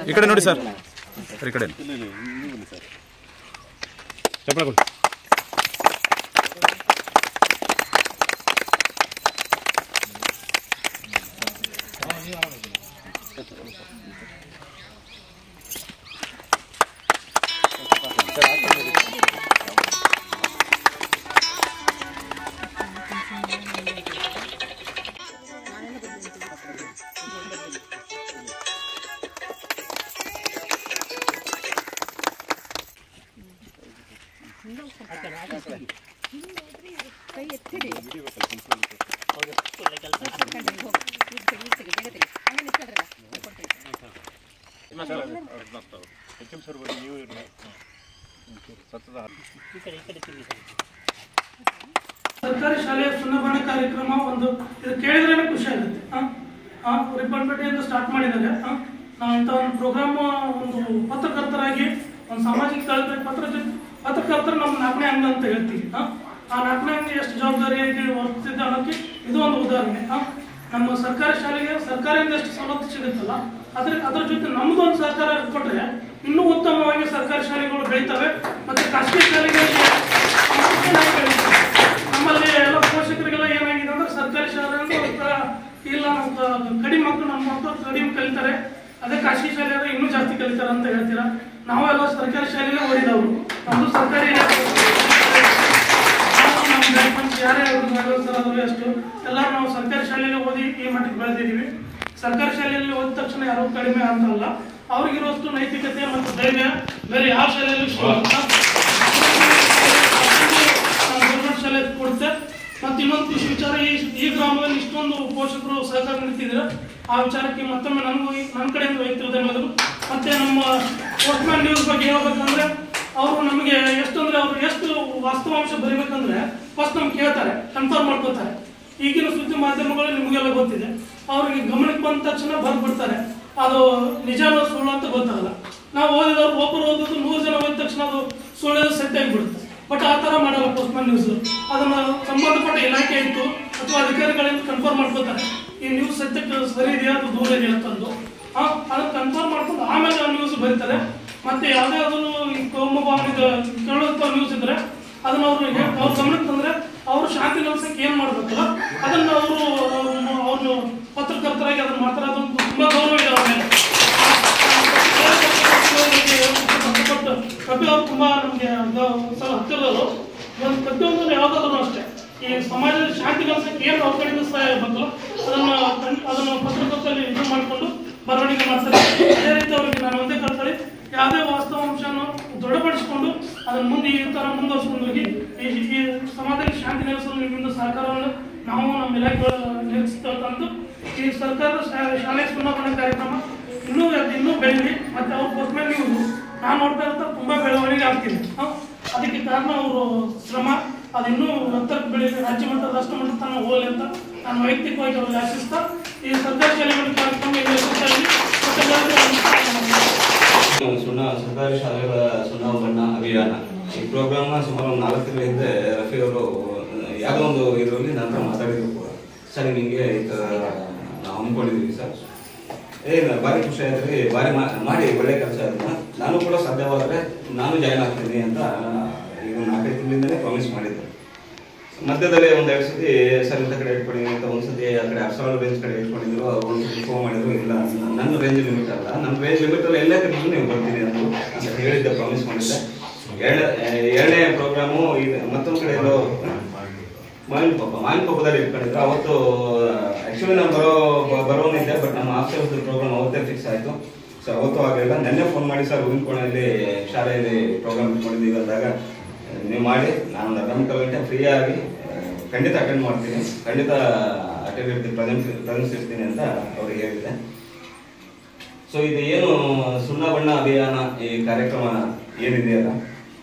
ಈ ಕಡೆ ನೋಡಿ ಸರ್, ಈ ಕಡೆ ಚಪ್ಪಳ ಕೊಡಿ. ಸರ್ಕಾರಿ ಶಾಲೆಯ ಸುಣ್ಣಬಣ್ಣ ಕಾರ್ಯಕ್ರಮ ಒಂದು ಇದು ಕೇಳಿದ್ರೇನೆ ಖುಷಿ ಆಗುತ್ತೆ. ರಿಬ್ಬನ್ಪೇಟೆಯಿಂದ ಸ್ಟಾರ್ಟ್ ಮಾಡಿದ್ದಾರೆ. ನಾವು ಇಂಥ ಒಂದು ಪ್ರೋಗ್ರಾಮ್ ಒಂದು ಪತ್ರಕರ್ತರಾಗಿ ಒಂದು ಸಾಮಾಜಿಕ ಪತ್ರಕರ್ತರು ನಮ್ಮ 4ನೇ ಅಂಗ ಅಂತ ಹೇಳ್ತೀವಿ. ಆ 4ನೇ ಅಂಗ ಎಷ್ಟು ಜವಾಬ್ದಾರಿಯಾಗಿ ವರ್ತಿಸಿದೆ ಅನ್ನೋಕ್ಕೆ ಇದು ಒಂದು ಉದಾಹರಣೆ. ನಮ್ಮ ಸರ್ಕಾರಿ ಶಾಲೆಗೆ ಸರ್ಕಾರದಿಂದ ಎಷ್ಟು ಸವಲತ್ತು ಸಿಗುತ್ತಲ್ಲ ಅದ್ರ ಜೊತೆ ನಮ್ದು ಒಂದು ಸರ್ಕಾರ ಕೊಟ್ಟರೆ ಇನ್ನೂ ಉತ್ತಮವಾಗಿ ಸರ್ಕಾರಿ ಶಾಲೆಗಳು ಬೆಳೀತವೆ. ಮತ್ತೆ ಖಾಸಗಿ ಶಾಲೆಗಳಿಗೆ ನಮ್ಮಲ್ಲಿ ಎಲ್ಲ ಪೋಷಕರಿಗೆಲ್ಲ ಏನಾಗಿದೆ ಅಂದ್ರೆ ಸರ್ಕಾರಿ ಶಾಲೆ ಇಲ್ಲ ಕಡಿಮೆ ಮಕ್ಕಳು ನಮ್ಮ ಮಕ್ಕಳು ಕಡಿಮೆ ಕಲಿತಾರೆ, ಅದೇ ಖಾಸಗಿ ಶಾಲೆ ಆದರೆ ಇನ್ನೂ ಜಾಸ್ತಿ ಕಲಿತಾರೆ ಅಂತ ಹೇಳ್ತೀರಾ. ನಾವೆಲ್ಲ ಸರ್ಕಾರಿ ಶಾಲೆಗೆ ಓದಿದವರು, ನಮ್ಮದು ಸರ್ಕಾರಿ ಯಾರೇ ಸರ್ ಅಷ್ಟು ಎಲ್ಲರೂ ನಾವು ಸರ್ಕಾರಿ ಶಾಲೆಯಲ್ಲಿ ಓದಿ ಈ ಮಟ್ಟಿಗೆ ಬೆಳೆದಿದ್ದೀವಿ. ಸರ್ಕಾರಿ ಶಾಲೆಯಲ್ಲಿ ಓದಿದ ತಕ್ಷಣ ಯಾರೋ ಕಡಿಮೆ ಅಂತಲ್ಲ, ಅವ್ರಿಗಿರುವಷ್ಟು ನೈತಿಕತೆ ಮತ್ತು ಧೈರ್ಯ ಬೇರೆ ಯಾವ ಶಾಲೆಯಲ್ಲಿ ಗೌರ್ಮೆಂಟ್ ಶಾಲೆ ಕೊಡುತ್ತೆ. ಮತ್ತು ಇನ್ನೊಂದು ಖುಷಿ ವಿಚಾರ, ಈ ಗ್ರಾಮದಲ್ಲಿ ಇಷ್ಟೊಂದು ಪೋಷಕರು ಸಹಕಾರ ನೀಡ್ತಿದ್ರೆ ಆ ವಿಚಾರಕ್ಕೆ ಮತ್ತೊಮ್ಮೆ ನನ್ನ ಕಡೆಯಿಂದ ವೈಯಕ್ತಿಕ ಧನ್ಯವಾದಗಳು. ಮತ್ತೆ ನಮ್ಮ ಪೋಸ್ಟ್ಮ್ಯಾನ್ ನ್ಯೂಸ್ ಬಗ್ಗೆ ಹೇಳ್ಬೇಕಂದ್ರೆ ಅವರು ನಮಗೆ ಅವ್ರು ಎಷ್ಟು ವಾಸ್ತವಾಂಶ ಬರೀಬೇಕಂದ್ರೆ ಫಸ್ಟ್ ನಮ್ಗೆ ಕೇಳ್ತಾರೆ, ಕನ್ಫರ್ಮ್ ಮಾಡ್ಕೋತಾರೆ. ಈಗಿನ ಸುದ್ದಿ ಮಾಧ್ಯಮಗಳು ನಿಮಗೆಲ್ಲ ಗೊತ್ತಿದೆ, ಅವ್ರಿಗೆ ಗಮನಕ್ಕೆ ಬಂದ ತಕ್ಷಣ ಬರ್ಬಿಡ್ತಾರೆ. ಅದು ನಿಜಾನ ಸುಳ್ಳು ಅಂತ ಗೊತ್ತಾಗಲ್ಲ. ನಾವು ಓದಿದವ್ರು ಒಬ್ಬರು ಓದೋದು 100 ಜನ ಓದಿದ ತಕ್ಷಣ ಅದು ಸುಳ್ಳು ಸತ್ಯ ಆಗಿಬಿಡುತ್ತೆ. ಬಟ್ ಆ ಥರ ಮಾಡಲ್ಲ ಪೋಸ್ಟ್ಮ್ಯಾನ್ ನ್ಯೂಸ್. ಅದನ್ನು ಸಂಬಂಧಪಟ್ಟ ಇಲಾಖೆ ಇತ್ತು ಅಥವಾ ಅಧಿಕಾರಿಗಳಿಂದ ಕನ್ಫರ್ಮ್ ಮಾಡ್ಕೋತಾರೆ, ಈ ನ್ಯೂಸ್ ಸತ್ಯಕ್ಕೆ ಸರಿ ಇದೆಯಾ ಅದು ದೂರ ಇದೆಯಾ ಅಂತಂದು ಅದನ್ನು ಕನ್ಫರ್ಮ್ ಮಾಡ್ಕೊಂಡು ಆಮೇಲೆ ಆ ನ್ಯೂಸ್ ಬರೀತಾರೆ. ಮತ್ತೆ ಯಾವುದೇ ಅದನ್ನು ಈ ಕೋಮು ಭಾವನೆ ಕೇಳುವಂಥ ನ್ಯೂಸ್ ಇದ್ರೆ ಅದನ್ನ ಅವ್ರ ಗಮನಕ್ಕೆ ತಂದ್ರೆ ಅವರು ಶಾಂತಿ ನೆಲೆಸಕ್ಕೆ ಏನು ಮಾಡಬೇಕಲ್ಲ ಅದನ್ನು ಅವರು ಪತ್ರಕರ್ತರಾಗಿ ಅದನ್ನು ಮಾಡ್ತಾರೆ. ಅದನ್ನು ತುಂಬಾ ಗೌರವ ಇದೆ ಅವ್ರ ಮೇಲೆ. ಕಪಿ ಅವರು ತುಂಬಾ ನಮಗೆ ಹತ್ತಿರದವರು. ಪ್ರತಿಯೊಂದು ಯಾವುದಾದ್ರು ಅಷ್ಟೇ ಈ ಸಮಾಜದ ಶಾಂತಿ ನೆಲೆಸಕ್ಕೆ ಏನು ಅವ್ರ ಕಡೆಯಿಂದ ಸಹಾಯ ಆಗಬೇಕಲ್ಲ ಅದನ್ನು ಪತ್ರಕರ್ತರಲ್ಲಿ ಇದು ಮಾಡಿಕೊಂಡು ಬರವಣಿಗೆ ಮಾಡ್ತಾರೆ. ಅದೇ ರೀತಿ ಅವರಿಗೆ ನಾನು ಒಂದೇ ಕರ್ತಳಿ ಯಾವುದೇ ವಾಸ್ತವಾಂಶವನ್ನು ದೃಢಪಡಿಸಿಕೊಂಡು ಅದನ್ನು ಮುಂದೆ ಈ ಥರ ಮುಂದುವರಿಸಿಕೊಂಡು ಹೋಗಿ ಈ ಸಮಾಜದಲ್ಲಿ ಶಾಂತಿ ನೆಲೆಸಲು ನಿಮ್ಮಿಂದ ಸಹಕಾರವನ್ನು ನಾವು ನಮ್ಮ ಇಲಾಖೆಗಳು ನಿರೀಕ್ಷಿಸ್ತೇವೆ ತಂದು ಈ ಸರ್ಕಾರದ ಶಾಲೆ ಸುಣ್ಣಬಣ್ಣ ಕಾರ್ಯಕ್ರಮ ಇನ್ನೂ ಬೆಳೀಲಿ. ಮತ್ತು ಅವ್ರ ಪೋಸ್ಟ್ಮ್ಯಾನ್ ನ್ಯೂಸ್ ನಾನು ನೋಡ್ತಾ ಇರ್ತಾ ತುಂಬ ಬೆಳವಣಿಗೆ ಆಗ್ತಿದೆ. ಅದಕ್ಕೆ ಕಾರಣ ಅವರು ಶ್ರಮ ಅದು ಇನ್ನೂ ಎತ್ತರಕ್ಕೆ ಬೆಳೀಲಿ, ರಾಜ್ಯ ಮಟ್ಟ ರಾಷ್ಟ್ರ ಮಟ್ಟ ತನಕ ಹೋಗಲಿ ಅಂತ ನಾನು ವೈಯಕ್ತಿಕವಾಗಿ ಅವ್ರಿಗೆ ಆಶಿಸ್ತಾ ಈ ಸರ್ಕಾರಿ ಶಾಲೆಗಳ ಕಾರ್ಯಕ್ರಮ ಸರ್ಕಾರಿ ಶಾಲೆಗಳ ಸುಣ್ಣಬಣ್ಣ ಅಭಿಯಾನ ಈ ಪ್ರೋಗ್ರಾಮ್ನ ಸುಮಾರು 4 ತಿಂಗಳ ಹಿಂದೆ ರಫಿ ಅವರು ಯಾವುದೋ ಒಂದು ಇದರಲ್ಲಿ ನಂತರ ಮಾತಾಡಿದ್ರು ಕೂಡ. ಸರ್ ನಿಮಗೆ ಈ ಥರ ನಾವು ಹಮ್ಮಿಕೊಂಡಿದ್ದೀವಿ ಸರ್, ಭಾರಿ ಖುಷಿ ಆಯ್ತು, ಭಾರಿ ಮಾಡಿ ಒಳ್ಳೆ ಕೆಲಸ ಆಯ್ತು, ನಾನು ಕೂಡ ಸಾಧ್ಯವಾದರೆ ನಾನು ಜಾಯ್ನ್ ಆಗ್ತೀನಿ ಅಂತ ಈಗ 4-5 ತಿಂಗಳಿಂದಲೇ ಪ್ರಾಮಿಸ್ ಮಾಡಿದ್ದೆ. ಮಧ್ಯದಲ್ಲಿ ಒಂದು 2 ಸತಿ ಸರ್ ಇಂಥ ಕಡೆ ಇಟ್ಕೊಳ್ಳಿ ಅಂತ, ಒಂದ್ಸತಿ ಆ ಕಡೆ ಅರ್ಸಾಳ ರೇಂಜ್ ಕಡೆ ಇಟ್ಕೊಂಡಿದ್ರು, ಒಂದ್ಸತಿ ಫೋನ್ ಮಾಡಿದ್ರು. ಇಲ್ಲ ನನ್ನ ರೇಂಜ್ ಲಿಮಿಟ್ ಅಲ್ಲ, ನನ್ನ ರೇಂಜ್ ಲಿಮಿಟ್ ಅಲ್ಲಿ ಎಲ್ಲ ಕಡೆ ನೀವು ಬರ್ತೀನಿ ಅಂತ ಹೇಳಿದ್ದೆ, ಪ್ರಾಮಿಸ್ ಮಾಡಿದ್ದೆ. ಎರಡನೇ ಪ್ರೋಗ್ರಾಮು ಇದು ಮತ್ತೊಂದು ಕಡೆ ಇರೋ ಮಾವಿನಕೊಪ್ಪದಲ್ಲಿ ಇಟ್ಕೊಂಡಿದ್ರು. ಅವತ್ತು ಆ್ಯಕ್ಚುಲಿ ನಾನು ಬರೋನಿದ್ದೆ, ಬಟ್ ನಮ್ಮ ಆಫೀಸರ್ ಪ್ರೋಗ್ರಾಮ್ ಅವತ್ತೇ ಫಿಕ್ಸ್ ಆಯಿತು. ಸೊ ಅವತ್ತು ಆಗಲಿಲ್ಲ. ನೆನ್ನೆ ಫೋನ್ ಮಾಡಿ ಸರ್ ಉಗಿನಕೋಣೆಯಲ್ಲಿ ಶಾಲೆಯಲ್ಲಿ ಪ್ರೋಗ್ರಾಮ್ ಇಟ್ಕೊಂಡಿದ್ದೀವಿ ಅಂದಾಗ ನೀವು ಮಾಡಿ ನಾನು 1 ಗಂಟೆ ಫ್ರೀ ಆಗಿ ಖಂಡಿತ ಅಟೆಂಡ್ ಮಾಡ್ತೀನಿ, ಖಂಡಿತ ಅಟೆಂಡ್ ಇರ್ತೀನಿ, ಪ್ರೆಸೆನ್ಸ್ ಇರ್ತೀನಿ ಅಂತ ಅವ್ರಿಗೆ ಹೇಳಿದೆ. ಸೊ ಇದು ಏನು ಸುಣ್ಣಬಣ್ಣ ಅಭಿಯಾನ ಈ ಕಾರ್ಯಕ್ರಮ ಏನಿದೆಯಲ್ಲ,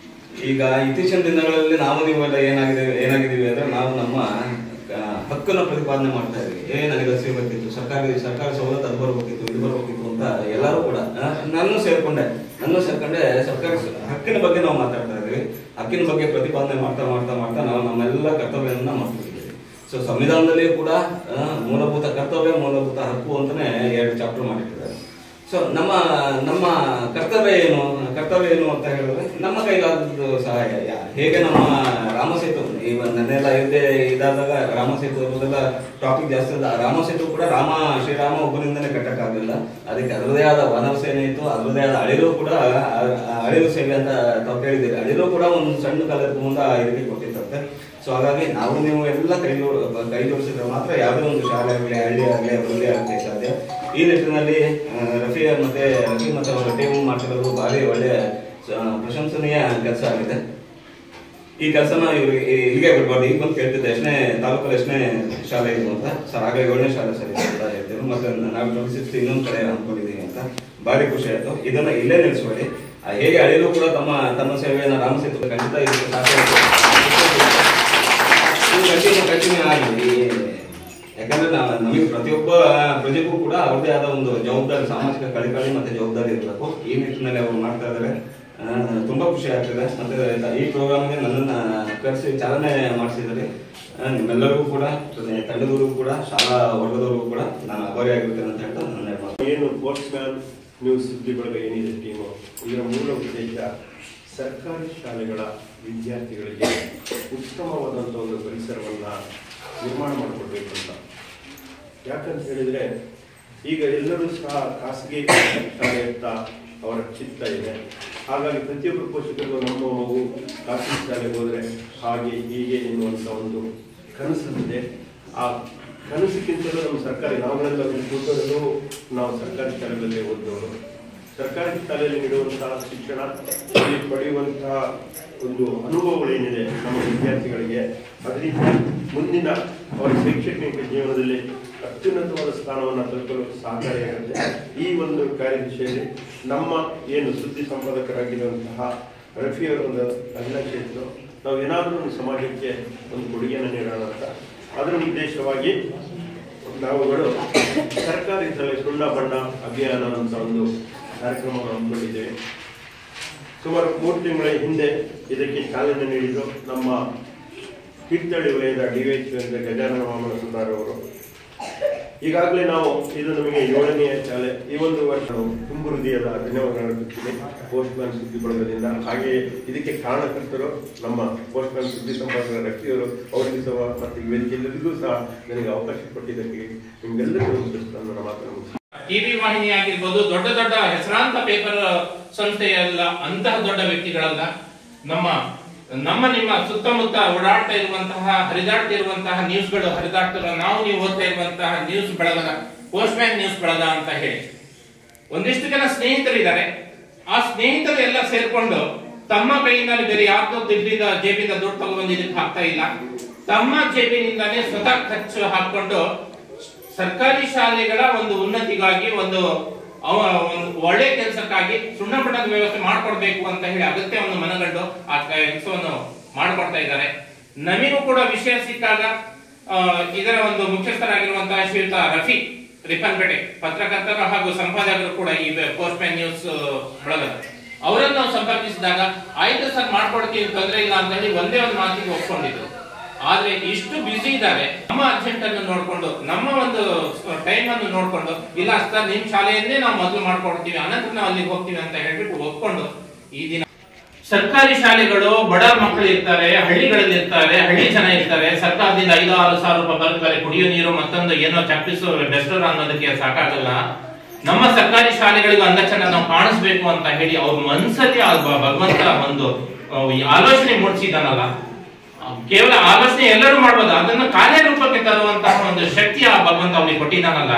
ಈಗ ಇತ್ತೀಚಿನ ದಿನಗಳಲ್ಲಿ ನಾವು ನೀವೆಲ್ಲ ಏನಾಗಿದ್ದೀವಿ ಅಂದರೆ ನಾವು ನಮ್ಮ ಹಕ್ಕನ್ನು ಪ್ರತಿಪಾದನೆ ಮಾಡ್ತಾ ಇದ್ದೀವಿ. ನನಗೆ ಸಿಗಬೇಕಿತ್ತು, ಸರ್ಕಾರ ಸವಲತ್ತು ಅದು ಬರಬೇಕಿತ್ತು, ಇದು ಬರಬೇಕಿತ್ತು ಅಂತ ಎಲ್ಲರೂ ಕೂಡ ನನ್ನ ಸೇರ್ಕೊಂಡೆ ಸರ್ಕಾರಿ ಹಕ್ಕಿನ ಬಗ್ಗೆ ನಾವು ಮಾತಾಡ್ತಾ ಇದ್ದೀವಿ. ಹಕ್ಕಿನ ಬಗ್ಗೆ ಪ್ರತಿಪಾದನೆ ಮಾಡ್ತಾ ನಾವು ನಮ್ಮೆಲ್ಲ ಕರ್ತವ್ಯವನ್ನು ಮಾಡ್ತಿದ್ದೀವಿ. ಸೊ ಸಂವಿಧಾನದಲ್ಲಿ ಕೂಡ ಮೂಲಭೂತ ಕರ್ತವ್ಯ ಮೂಲಭೂತ ಹಕ್ಕು ಅಂತಾನೆ 2 ಚಾಪ್ಟರ್ ಮಾಡಿಟ್ಟಿದ್ದಾರೆ. ಸೊ ನಮ್ಮ ಕರ್ತವ್ಯ ಏನು ಅಂತ ಹೇಳಿದ್ರೆ ನಮ್ಮ ಕೈಲಾದದ್ದು ಸಹಾಯ. ಹೇಗೆ ನಮ್ಮ ರಾಮಸೇತು ನನ್ನೆಲ್ಲ ಅಯೋಧ್ಯೆ ಇದಾದಾಗ ರಾಮಸೇತು ಟಾಪಿಕ್ ಜಾಸ್ತಿ ಅಲ್ಲ. ರಾಮಸೇತು ಕೂಡ ಶ್ರೀರಾಮ ಒಬ್ಬರಿಂದನೇ ಕಟ್ಟಕ್ಕಾಗಲಿಲ್ಲ. ಅದಕ್ಕೆ ಅದರದೇ ಆದ ವಾನರ ಸೇನೆ ಇತ್ತು, ಅದರದೇ ಆದ ಅಳಿಲು ಕೂಡ ಅಳಿಲು ಸೇವೆ ಅಂತ ತಾವು ಕೇಳಿದ್ದೀರಿ. ಅಳಿಲು ಕೂಡ ಒಂದು ಸಣ್ಣ ಕಾಲದ ಮುಂದೆ ಇದಕ್ಕೆ ಕೊಟ್ಟಿರ್ತಂತೆ. ಸೊ ಹಾಗಾಗಿ ನೀವು ಎಲ್ಲ ಕೈ ಜೋಡಿಸಿದ್ರೆ ಮಾತ್ರ ಯಾವುದೇ ಒಂದು ಶಾಲೆ ಆಗಲಿ ಹಳ್ಳಿ ಆಗಲಿ ಅಭಿವೃದ್ಧಿ ಆಗಕ್ಕೆ ಸಾಧ್ಯ. ಈ ನಿಟ್ಟಿನಲ್ಲಿ ರಫಿ ಮತ್ತು ಅವರ ಟೀಮ್ ಮಾಡ್ತಿರೋದು ಭಾರಿ ಒಳ್ಳೆಯ ಪ್ರಶಂಸನೀಯ ಕೆಲಸ ಆಗಿದೆ. ಈ ಕೆಲಸನ ಇವ್ರಿಗೆ ಇಲ್ಲಿಗೆ ಬಿಡ್ಬಾರ್ದು. ಈಗ ಬಂದು ಕೇಳ್ತಿದ್ದೆ ಎಷ್ಟನೇ ತಾಲೂಕಲ್ಲಿ ಎಷ್ಟನೇ ಶಾಲೆ ಇದು ಅಂತ. ಸರ್ ಆಗಲೇ 7ನೇ ಶಾಲೆ ಸರಿ ಅಂತ ಹೇಳ್ತಿದ್ರು. ಮತ್ತೆ ನಾವು 26 ಇನ್ನೊಂದು ಕಡೆ ಅಂದ್ಕೊಂಡಿದ್ದೀವಿ ಅಂತ ಭಾರಿ ಖುಷಿ ಆಯಿತು. ಇದನ್ನ ಇಲ್ಲೇ ನಿಲ್ಲಿಸ್ಬೇಡಿ. ಹೇಗೆ ಅಳಿಲು ಕೂಡ ತಮ್ಮ ಸೇವೆಯನ್ನು ರಾಮಸೇತು ಖಂಡಿತ ಇದು ಕಂಟಿನ್ಯೂ ಆಗಲಿ. ಯಾಕಂದ್ರೆ ನಮಗೆ ಪ್ರತಿಯೊಬ್ಬ ಪ್ರಜೆಗೂ ಕೂಡ ಅವ್ರದೇ ಆದ ಒಂದು ಜವಾಬ್ದಾರಿ, ಸಾಮಾಜಿಕ ಕಳಕಳಿ ಮತ್ತೆ ಜವಾಬ್ದಾರಿ ಇರಬೇಕು. ಈ ನಿಟ್ಟಿನಲ್ಲಿ ಅವರು ಮಾಡ್ತಾ ಇದ್ದಾರೆ. ತುಂಬಾ ಖುಷಿ ಆಗ್ತದೆ. ಮತ್ತೆ ಈ ಪ್ರೋಗ್ರಾಮ್ಗೆ ನನ್ನನ್ನು ಕರೆಸಿ ಚಾಲನೆ ಮಾಡಿಸಿದ್ದಾರೆ. ನಿಮ್ಮೆಲ್ಲರಿಗೂ ಕೂಡ ತಂಡದವರಿಗೂ ಕೂಡ ಶಾಲಾ ವರ್ಗದವರಿಗೂ ಕೂಡ ನಾನು ಆಭಾರಿಯಾಗಿರ್ತೇನೆ ಅಂತ ಹೇಳ್ತಾ ನನ್ನ ಏನು ಪೋಸ್ಟ್ ಮ್ಯಾನ್ ನ್ಯೂಸ್ ಸುದ್ದಿ ಬಳಗ ಏನಿದೆ ಟೀಮು, ಇದರ ಮೂಲ ಉದ್ದೇಶ ಸರ್ಕಾರಿ ಶಾಲೆಗಳ ವಿದ್ಯಾರ್ಥಿಗಳಿಗೆ ಉತ್ತಮವಾದಂಥ ಒಂದು ಪರಿಸರವನ್ನು ನಿರ್ಮಾಣ ಮಾಡಿಕೊಡ್ಬೇಕು ಅಂತ. ಯಾಕಂತ ಹೇಳಿದರೆ ಈಗ ಎಲ್ಲರೂ ಸಹ ಖಾಸಗಿ ಶಾಲೆಯತ್ತ ಅವರ ಚಿತ್ತ ಇದೆ. ಹಾಗಾಗಿ ಪ್ರತಿಯೊಬ್ಬರು ಪೋಷಕರಿಗೂ ನಮ್ಮ ಮಗು ಖಾಸಗಿ ಶಾಲೆಗೆ ಹೋದರೆ ಹಾಗೆ ಹೀಗೆ ಎನ್ನುವಂಥ ಒಂದು ಕನಸಿದೆ. ಆ ಕನಸಿಗಿಂತಲೂ ನಮ್ಮ ಸರ್ಕಾರಿ ನಾವುಗಳೆಲ್ಲ ಕೂತರೂ ನಾವು ಸರ್ಕಾರಿ ಶಾಲೆಗಳಲ್ಲಿ ಓದಿದವರು. ಸರ್ಕಾರಿ ಶಾಲೆಯಲ್ಲಿ ನೀಡುವಂತಹ ಶಿಕ್ಷಣ, ಇಲ್ಲಿ ಪಡೆಯುವಂತಹ ಒಂದು ಅನುಭವಗಳೇನಿದೆ ನಮ್ಮ ವಿದ್ಯಾರ್ಥಿಗಳಿಗೆ, ಅದರಿಂದ ಮುಂದಿನ ಅವರ ಶೈಕ್ಷಣಿಕ ಜೀವನದಲ್ಲಿ ಅತ್ಯುನ್ನತವಾದ ಸ್ಥಾನವನ್ನು ತಲುಪಲು ಸಹಕಾರಿಯಾಗುತ್ತೆ. ಈ ಒಂದು ಕಾರ್ಯದರ್ಶಿಯಲ್ಲಿ ನಮ್ಮ ಏನು ಸುದ್ದಿ ಸಂಪಾದಕರಾಗಿರುವಂತಹ ರಫಿಯವರ ಒಂದು ಅಭಿಲಾಷೆ ಇತ್ತು, ನಾವು ಏನಾದರೂ ಒಂದು ಸಮಾಜಕ್ಕೆ ಒಂದು ಕೊಡುಗೆಯನ್ನು ನೀಡೋಣ ಅಂತ. ಅದರ ಉದ್ದೇಶವಾಗಿ ನಾವುಗಳು ಸರ್ಕಾರಿ ಶಾಲೆ ಸುಣ್ಣ ಬಣ್ಣ ಅಭಿಯಾನ ಅಂತ ಒಂದು ಕಾರ್ಯಕ್ರಮವನ್ನು ಹಮ್ಮಿಕೊಂಡಿದ್ದೇವೆ. ಸುಮಾರು 3 ತಿಂಗಳ ಹಿಂದೆ ಇದಕ್ಕೆ ಚಾಲನೆ ನೀಡಿದ್ದು ನಮ್ಮ ಕಿತ್ತಳ್ಳಿ ವಲಯದ ಡಿವೈಎಸ್ಪಿ ಅಂತ ಗಜಾನನ ವಾಮನ ಸುತಾರವರು. ಈಗಾಗಲೇ ನಾವು ಇದು ನಮಗೆ 7ನೇ ಶಾಲೆ. ಈ ಒಂದು ವರ್ಷ ತುಂಬು ಹೃದಯದ ಧನ್ಯವಾದಗಳು ಅರ್ಪಿಸ್ತೀನಿ ಪೋಸ್ಟ್ ಮ್ಯಾನ್ ಸುದ್ದಿ ಬಳಗದಿಂದ. ಹಾಗೆಯೇ ಇದಕ್ಕೆ ಕಾರಣಕರ್ತರು ನಮ್ಮ ಪೋಸ್ಟ್ ಮ್ಯಾನ್ ಸುದ್ದಿ ಸಂಪಾದಕ ರಫಿಯವರು, ಅವರಿಗೂ ಸಹ ಮತ್ತು ವೇದಿಕೆಲ್ಲರಿಗೂ ಸಹ ನನಗೆ ಅವಕಾಶ ಕೊಟ್ಟಿದ್ದಕ್ಕೆ ನಿಮ್ಗೆಲ್ಲರಿಗೂ ನನ್ನ ಮಾತನ್ನು. ಟಿವಿ ವಾಹಿನಿ ಆಗಿರ್ಬೋದು, ದೊಡ್ಡ ದೊಡ್ಡ ಹೆಸರಾಂತ ಪೇಪರ್ ಸಂಸ್ಥೆಯಲ್ಲ, ಅಂತಹ ದೊಡ್ಡ ವ್ಯಕ್ತಿಗಳಲ್ಲ. ನಿಮ್ಮ ಸುತ್ತಮುತ್ತ ಓಡಾಡ್ತಾ ಇರುವಂತಹ ಹರಿದಾಡ್ತಿರುವಂತಹ ನ್ಯೂಸ್ಗಳು ನಾವು ನೀವು ಓದ್ತಾ ಇರುವಂತಹ ನ್ಯೂಸ್ ಬಳಗದ ಪೋಸ್ಟ್ ಮ್ಯಾನ್ ನ್ಯೂಸ್ ಬಳಗ ಅಂತ ಹೇಳಿ ಒಂದಿಷ್ಟು ಜನ ಸ್ನೇಹಿತರಿದ್ದಾರೆ. ಆ ಸ್ನೇಹಿತರು ಎಲ್ಲ ಸೇರ್ಕೊಂಡು ತಮ್ಮ ಕೈಯಿಂದಾನೆ ಬೇರೆ ಯಾರ್ದೋ ಜೇಬಿಂದ ದುಡ್ಡು ತಗೊಂಡು ಇದಕ್ಕೆ ಹಾಕ್ತಾ ಇಲ್ಲ, ತಮ್ಮ ಜೇಬಿನಿಂದಾನೇ ಸ್ವತಃ ಖರ್ಚು ಹಾಕೊಂಡು ಸರ್ಕಾರಿ ಶಾಲೆಗಳ ಒಂದು ಉನ್ನತಿಗಾಗಿ ಒಂದು ಒಳ್ಳೆ ಕೆಲಸಕ್ಕಾಗಿ ಸುಣ್ಣ ಬಣ್ಣದ ವ್ಯವಸ್ಥೆ ಮಾಡ್ಕೊಡ್ಬೇಕು ಅಂತ ಹೇಳಿ ಅಗತ್ಯವನ್ನು ಮನಗಂಡು ಆ ಕೆಲಸವನ್ನು ಮಾಡ್ಕೊಡ್ತಾ ಇದ್ದಾರೆ. ನಮಗೂ ಕೂಡ ವಿಷಯ ಸಿಕ್ಕಾಗ ಇದರ ಒಂದು ಮುಖ್ಯಸ್ಥರಾಗಿರುವಂತಹ ಶ್ರೀಯುತ ರಫಿ ರಿಪ್ಪನ್ಪೇಟೆ ಪತ್ರಕರ್ತರು ಹಾಗೂ ಸಂಪಾದಕರು ಕೂಡ ಈ ಪೋಸ್ಟ್ ಮ್ಯಾನ್ ನ್ಯೂಸ್ ಬಳಗದ ಅವರನ್ನು ನಾವು ಸಂಪರ್ಕಿಸಿದಾಗ ಆಯ್ತು ಸರ್ ಮಾಡ್ಕೊಡ್ತೀವಿ, ತೊಂದರೆ ಇಲ್ಲ ಅಂತ ಹೇಳಿ ಒಂದೇ ಒಂದು ಮಾತಿಗೆ ಒಪ್ಕೊಂಡಿದ್ರು. ಆದ್ರೆ ಇಷ್ಟು ಬಿಸಿ ಇದ್ದಾರೆ, ನಮ್ಮ ಅರ್ಜೆಂಟ್ ಅನ್ನು ನೋಡ್ಕೊಂಡು ನಮ್ಮ ಒಂದು ಟೈಮ್ ಅನ್ನು ನೋಡ್ಕೊಂಡು ಇಲ್ಲ ಸರ್ ನಿಮ್ ಶಾಲೆಯನ್ನೇ ನಾವು ಮೊದಲು ಮಾಡ್ಕೊಡ್ತೀವಿ, ಅನಂತರ ನಾವು ಅಲ್ಲಿಗೆ ಹೋಗ್ತೀವಿ ಅಂತ ಹೇಳ್ಬಿಟ್ಟು ಒಪ್ಕೊಂಡು ಈ ದಿನ ಸರ್ಕಾರಿ ಶಾಲೆಗಳು ಬಡ ಮಕ್ಕಳು ಇರ್ತಾರೆ, ಹಳ್ಳಿಗಳಲ್ಲಿ ಇರ್ತಾರೆ, ಹಳ್ಳಿ ಜನ ಇರ್ತಾರೆ, ಸರ್ಕಾರದಿಂದ 5-6 ಸಾವಿರ ರೂಪಾಯಿ ಬರುತ್ತಾರೆ, ಕುಡಿಯೋ ನೀರು ಮತ್ತೊಂದು ಏನೋ ಚಪ್ಪಿಸೋ ಬೆಸ್ಟರ್ ಅನ್ನೋದಕ್ಕೆ ಸಾಕಾಗಲ್ಲ. ನಮ್ಮ ಸರ್ಕಾರಿ ಶಾಲೆಗಳಿಗೂ ಅಂದ ಚೆನ್ನಾಗಿ ನಾವು ಕಾಣಿಸ್ಬೇಕು ಅಂತ ಹೇಳಿ ಅವ್ರ ಮನಸ್ಸಲ್ಲಿ ಭಗವಂತ ಒಂದು ಆಲೋಚನೆ ಮೂಡಿಸಿದಾನಲ್ಲ. ಕೇವಲ ಆಲೋಚನೆ ಎಲ್ಲರೂ ಮಾಡ್ಬೋದು, ಅದನ್ನು ಕಾರ್ಯರೂಪಕ್ಕೆ ತರುವಂತಹ ಒಂದು ಶಕ್ತಿ ಆ ಭಗವಂತ ಅವನಿಗೆ ಕೊಟ್ಟಿದ್ದಾನಲ್ಲ,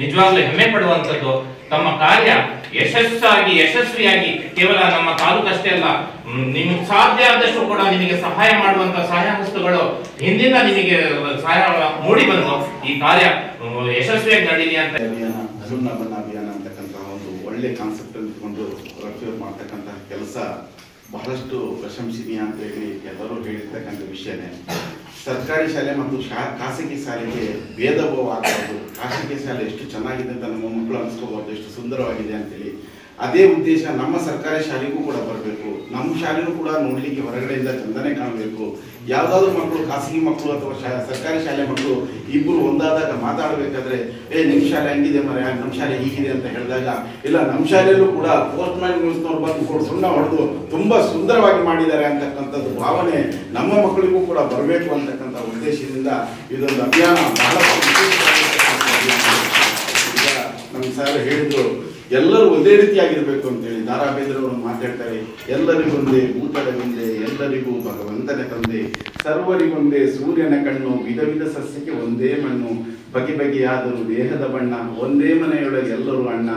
ನಿಜವಾಗ್ಲೂ ಹೆಮ್ಮೆ ಪಡುವಂತದ್ದು. ತಮ್ಮ ಕಾರ್ಯ ಯಶಸ್ವಿಯಾಗಿ ಕೇವಲ ನಮ್ಮ ತಾಲೂಕಷ್ಟೇ ಅಲ್ಲ, ನಿಮಗೆ ಸಾಧ್ಯ ಆದಷ್ಟು ಕೂಡ ನಿಮಗೆ ಸಹಾಯ ಮಾಡುವಂತಹ ಸಹಾಯ ಹಸ್ತಗಳು ಹಿಂದಿನ ನಿಮಗೆ ಸಹಾಯ ಮೂಡಿ ಬಂದು ಈ ಕಾರ್ಯ ಯಶಸ್ವಿಯಾಗಿ ನಡೀಲಿ ಅಂತ. ಸುಣ್ಣ ಬಣ್ಣ ಅಭಿಯಾನ ಅಂತಕ್ಕಂಥ ಒಂದು ಒಳ್ಳೆ ಕಾನ್ಸೆಪ್ಟ್ ಅಲ್ಲಿ ಇಟ್ಕೊಂಡು ರಫಿಯವ್ರು ಮಾಡ್ತಕ್ಕಂಥ ಕೆಲಸ ಬಹಳಷ್ಟು ಪ್ರಶಂಸನೀಯ ಅಂತ ಹೇಳಿ ಎಲ್ಲರೂ ಹೇಳಿರ್ತಕ್ಕಂಥ ವಿಷಯನೇ. ಸರ್ಕಾರಿ ಶಾಲೆ ಮತ್ತು ಖಾಸಗಿ ಶಾಲೆಗೆ ಭೇದ ಭಾವ ಆಗಬಾರ್ದು. ಖಾಸಗಿ ಶಾಲೆ ಎಷ್ಟು ಚೆನ್ನಾಗಿದೆ ಅಂತ ನಮ್ಮ ಮಕ್ಕಳು ಅನಿಸ್ಕೋಬಾರ್ದು, ಎಷ್ಟು ಸುಂದರವಾಗಿದೆ ಅಂತೇಳಿ ಅದೇ ಉದ್ದೇಶ ನಮ್ಮ ಸರ್ಕಾರಿ ಶಾಲೆಗೂ ಕೂಡ ಬರಬೇಕು. ನಮ್ಮ ಶಾಲೆನೂ ಕೂಡ ನೋಡ್ಲಿಕ್ಕೆ ಹೊರಗಡೆಯಿಂದ ಚಂದನೆ ಕಾಣಬೇಕು. ಯಾವುದಾದ್ರೂ ಮಕ್ಕಳು, ಖಾಸಗಿ ಮಕ್ಕಳು ಅಥವಾ ಸರ್ಕಾರಿ ಶಾಲೆ ಮಕ್ಕಳು ಇಬ್ಬರು ಒಂದಾದಾಗ ಮಾತಾಡಬೇಕಾದ್ರೆ ನಿಮ್ಮ ಶಾಲೆ ಹಂಗಿದೆ ಮರ, ನಮ್ಮ ಶಾಲೆ ಹೀಗಿದೆ ಅಂತ ಹೇಳಿದಾಗ, ಇಲ್ಲ ನಮ್ಮ ಶಾಲೆಯಲ್ಲೂ ಕೂಡ ಪೋಸ್ಟ್ ಮ್ಯಾನ್ ನ್ಯೂಸ್ನವ್ರು ಬಂದು ಸುಣ್ಣ ಹೊಡೆದು ತುಂಬಾ ಸುಂದರವಾಗಿ ಮಾಡಿದ್ದಾರೆ ಅಂತಕ್ಕಂಥದ್ದು ಭಾವನೆ ನಮ್ಮ ಮಕ್ಕಳಿಗೂ ಕೂಡ ಬರಬೇಕು ಅಂತಕ್ಕಂಥ ಉದ್ದೇಶದಿಂದ ಇದೊಂದು ಅಭಿಯಾನ ಬಹಳ ಈಗ ನಮ್ಮ ಸರ್ ಹೇಳಿದ್ರು, ಎಲ್ಲರೂ ಒಂದೇ ರೀತಿಯಾಗಿರ್ಬೇಕು ಅಂತೇಳಿ. ದಾರಾ ಬೇಂದ್ರವರು ಮಾತಾಡ್ತಾರೆ, ಎಲ್ಲರಿಗೊಂದೇ ಭೂತಲವಿಂದೆ, ಎಲ್ಲರಿಗೂ ಭಗವಂತನ ತಂದೆ, ಸರ್ವರಿಗೊಂದೇ ಸೂರ್ಯನ ಕಣ್ಣು, ವಿಧ ವಿಧ ಸಸ್ಯಕ್ಕೆ ಒಂದೇ ಮಣ್ಣು, ಬಗೆ ಬಗೆಯಾದರೂ ದೇಹದ ಬಣ್ಣ, ಒಂದೇ ಮನೆಯೊಳಗೆ ಎಲ್ಲರೂ ಅಣ್ಣ,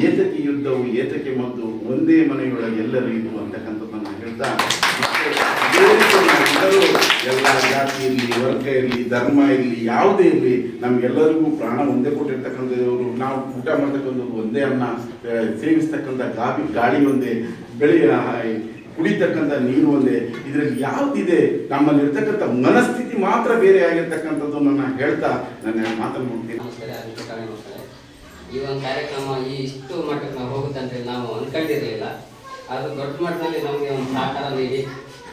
ಏತಕ್ಕೆ ಯುದ್ಧವು ಏತಕ್ಕೆ ಮದ್ದು, ಒಂದೇ ಮನೆಯೊಳಗೆ ಎಲ್ಲರೂ ಇದು ಅಂತಕ್ಕಂಥದ್ದನ್ನು ಹೇಳ್ತಾ, ಎಲ್ಲರೂ ಎಲ್ಲ ಜಾತಿ ಇರಲಿ, ವರ್ಗ ಇರಲಿ, ಧರ್ಮ ಇರಲಿ, ಯಾವುದೇ ಇರಲಿ, ನಮ್ಗೆಲ್ಲರಿಗೂ ಪ್ರಾಣ ಒಂದೇ ಕೊಟ್ಟಿರ್ತಕ್ಕಂಥವ್ರು. ನಾವು ಊಟ ಮಾಡ್ತಕ್ಕಂಥದ್ದು ಒಂದೇ ಅನ್ನ, ಸೇವಿಸ್ತಕ್ಕಂಥ ಗಾಳಿ ಒಂದೇ, ಕುಡಿತಕ್ಕಂಥ ನೀರು ಒಂದೇ. ಇದರಲ್ಲಿ ಯಾವುದಿದೆ, ನಮ್ಮಲ್ಲಿ ಇರ್ತಕ್ಕಂಥ ಮನಸ್ಥಿತಿ ಮಾತ್ರ ಬೇರೆ ಆಗಿರ್ತಕ್ಕಂಥದ್ದು ನನ್ನ ಹೇಳ್ತಾ ನನ್ನ ಮಾತನ್ನು ಮುಗಿಸ್ತೀನಿ. ಈ ಒಂದು ಕಾರ್ಯಕ್ರಮ ಇಷ್ಟು ಮಟ್ಟಕ್ಕೆ ನಾವು ಹೋಗುತ್ತೆ ಅಂತ ನಾವು ಅಂದ್ಕೊಂಡಿರಲಿಲ್ಲ. ಅದು ದೊಡ್ಡ ಮಟ್ಟದಲ್ಲಿ ನಮಗೆ ಒಂದು ಸಹಕಾರ ನೀಡಿ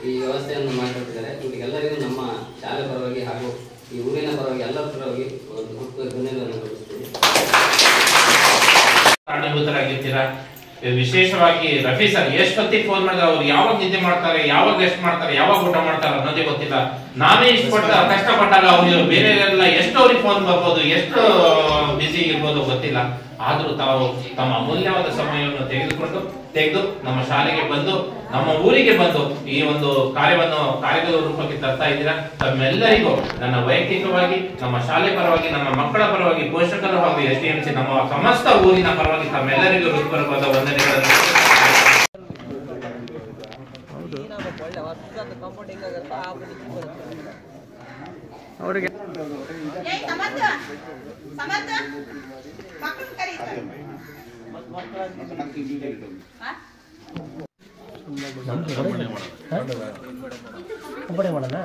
ಈ ವ್ಯವಸ್ಥೆಯನ್ನು ಮಾಡಿಕೊಟ್ಟಿದ್ದಾರೆ. ಇವರಿಗೆಲ್ಲರಿಗೂ ನಮ್ಮ ಶಾಲೆ ಪರವಾಗಿ ಹಾಗೂ ಈ ಊರಿನ ಪರವಾಗಿ ಎಲ್ಲರ ಪರವಾಗಿ ಒಂದು ಹುಟ್ಟು ಧನ್ಯವಾದವನ್ನು ಕೊಡಿಸ್ತೀನಿ. ಕಾರಣೀಭೂತರಾಗಿರ್ತೀರಾ. ವಿಶೇಷವಾಗಿ ರಫಿ ಸರ್ ಎಷ್ಟೊತ್ತಿಗೆ ಫೋನ್ ಮಾಡಿದ್ರೆ ಅವ್ರು ಯಾವಾಗ ನಿದ್ದೆ ಮಾಡ್ತಾರೆ, ಯಾವಾಗ ರೆಸ್ಟ್ ಮಾಡ್ತಾರೆ, ಯಾವಾಗ ಊಟ ಮಾಡ್ತಾರೆ ಅನ್ನೋದೇ ಗೊತ್ತಿಲ್ಲ. ನಾವೇ ಇಷ್ಟಪಟ್ಟ ಕಷ್ಟಪಟ್ಟಾಗ ಅವ್ರು ಬೇರೆಯವರೆಲ್ಲ ಎಷ್ಟು ಅವ್ರಿಗೆ ಫೋನ್ ಬರ್ಬೋದು, ಎಷ್ಟು ಬಿಸಿ ಇರ್ಬೋದು ಗೊತ್ತಿಲ್ಲ. ಆದ್ರೂ ತಾವು ತಮ್ಮ ಅಮೂಲ್ಯವಾದ ಸಮಯವನ್ನು ತೆಗೆದು ನಮ್ಮ ಶಾಲೆಗೆ ಬಂದು, ನಮ್ಮ ಊರಿಗೆ ಬಂದು ಈ ಒಂದು ಕಾರ್ಯದ ರೂಪಕ್ಕೆ ತರ್ತಾ ಇದ್ದೀರಾ. ತಮ್ಮೆಲ್ಲರಿಗೂ ನನ್ನ ವೈಯಕ್ತಿಕವಾಗಿ, ನಮ್ಮ ಶಾಲೆ ಪರವಾಗಿ, ನಮ್ಮ ಮಕ್ಕಳ ಪರವಾಗಿ, ಪೋಷಕರ ಹಾಗೂ SDMC ನಮ್ಮ ಸಮಸ್ತ ಊರಿನ ಪರವಾಗಿ ತಮ್ಮೆಲ್ಲರಿಗೂ ಹೃತ್ಪೂರ್ವಕವಾದ ವಂದನೆಗಳನ್ನು. ಅವರಿಗೆ ಮಾಡೋಣ